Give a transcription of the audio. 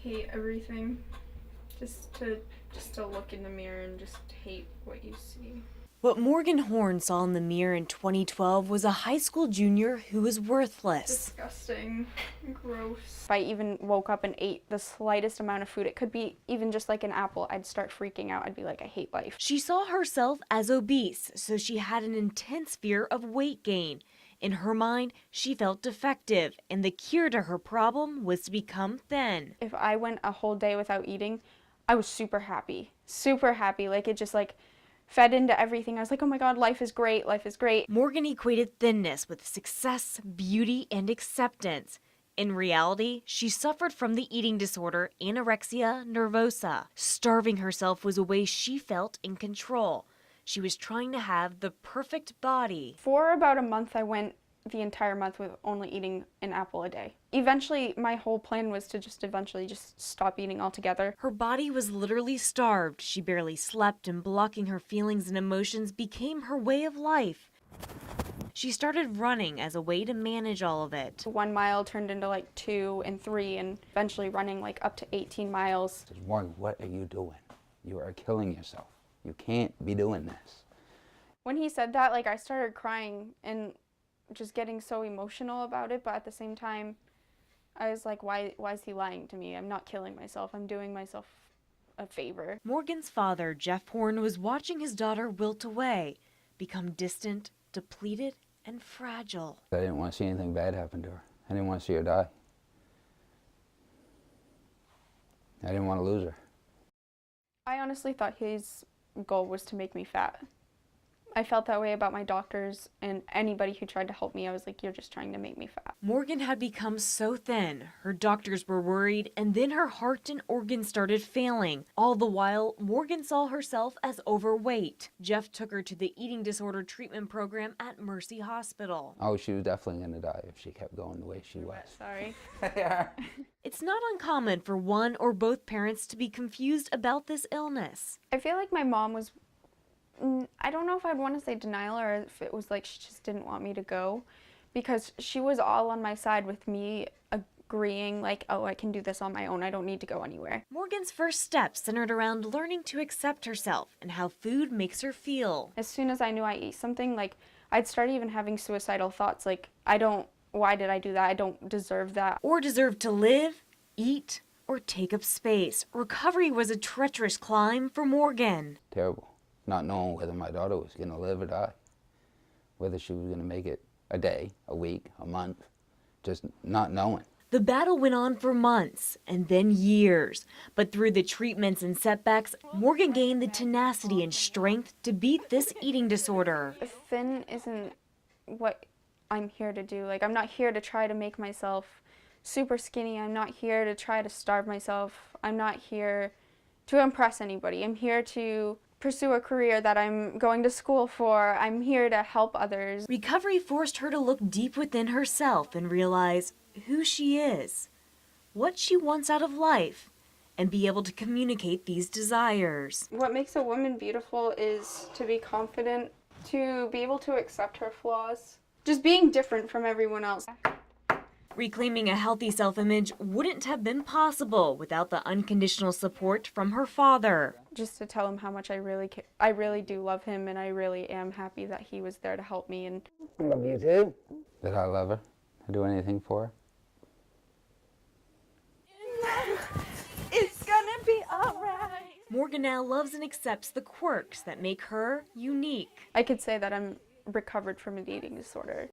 Hate everything. Just to look in the mirror and just hate what you see. What Morgan Horn saw in the mirror in 2012 was a high school junior who was worthless. Disgusting. Gross. If I even woke up and ate the slightest amount of food, it could be even just like an apple, I'd start freaking out. I'd be like, I hate life. She saw herself as obese, so she had an intense fear of weight gain. In her mind, she felt defective, and the cure to her problem was to become thin. If I went a whole day without eating, I was super happy. Super happy. Like it just like fed into everything. I was like, oh my God, life is great, life is great. Morgan equated thinness with success, beauty, and acceptance. In reality, she suffered from the eating disorder anorexia nervosa. Starving herself was a way she felt in control. She was trying to have the perfect body. For about a month, I went the entire month with only eating an apple a day. Eventually, my whole plan was to just stop eating altogether. Her body was literally starved. She barely slept, and blocking her feelings and emotions became her way of life. She started running as a way to manage all of it. 1 mile turned into like 2 and 3, and eventually running like up to 18 miles. Morgan, what are you doing? You are killing yourself. You can't be doing this. When he said that, like I started crying and just getting so emotional about it, but at the same time, I was like, why is he lying to me? I'm not killing myself. I'm doing myself a favor. Morgan's father, Jeff Horn, was watching his daughter wilt away, become distant, depleted, and fragile. I didn't want to see anything bad happen to her. I didn't want to see her die. I didn't want to lose her. I honestly thought his goal was to make me fat. I felt that way about my doctors and anybody who tried to help me. I was like, you're just trying to make me fat. Morgan had become so thin. Her doctors were worried, and then her heart and organs started failing. All the while, Morgan saw herself as overweight. Jeff took her to the eating disorder treatment program at Mercy Hospital. Oh, she was definitely going to die if she kept going the way she was. Sorry. It's not uncommon for one or both parents to be confused about this illness. I feel like my mom was, I don't know if I'd want to say denial or if it was like she just didn't want me to go, because she was all on my side with me agreeing like, oh, I can do this on my own. I don't need to go anywhere. Morgan's first steps centered around learning to accept herself and how food makes her feel. As soon as I knew I ate something, like I'd start even having suicidal thoughts like, why did I do that? I don't deserve that. Or deserve to live, eat, or take up space. Recovery was a treacherous climb for Morgan. Terrible. Not knowing whether my daughter was going to live or die. Whether she was going to make it a day, a week, a month. Just not knowing. The battle went on for months and then years. But through the treatments and setbacks, Morgan gained the tenacity and strength to beat this eating disorder. Thin isn't what I'm here to do. Like, I'm not here to try to make myself super skinny. I'm not here to try to starve myself. I'm not here to impress anybody. I'm here to pursue a career that I'm going to school for. I'm here to help others. Recovery forced her to look deep within herself and realize who she is, what she wants out of life, and be able to communicate these desires. What makes a woman beautiful is to be confident, to be able to accept her flaws, just being different from everyone else. Reclaiming a healthy self-image wouldn't have been possible without the unconditional support from her father. Just to tell him how much I really do love him, and I really am happy that he was there to help me. And I love you too. That I love her. I do anything for her. It's gonna be alright. Morgan now loves and accepts the quirks that make her unique. I could say that I'm recovered from an eating disorder.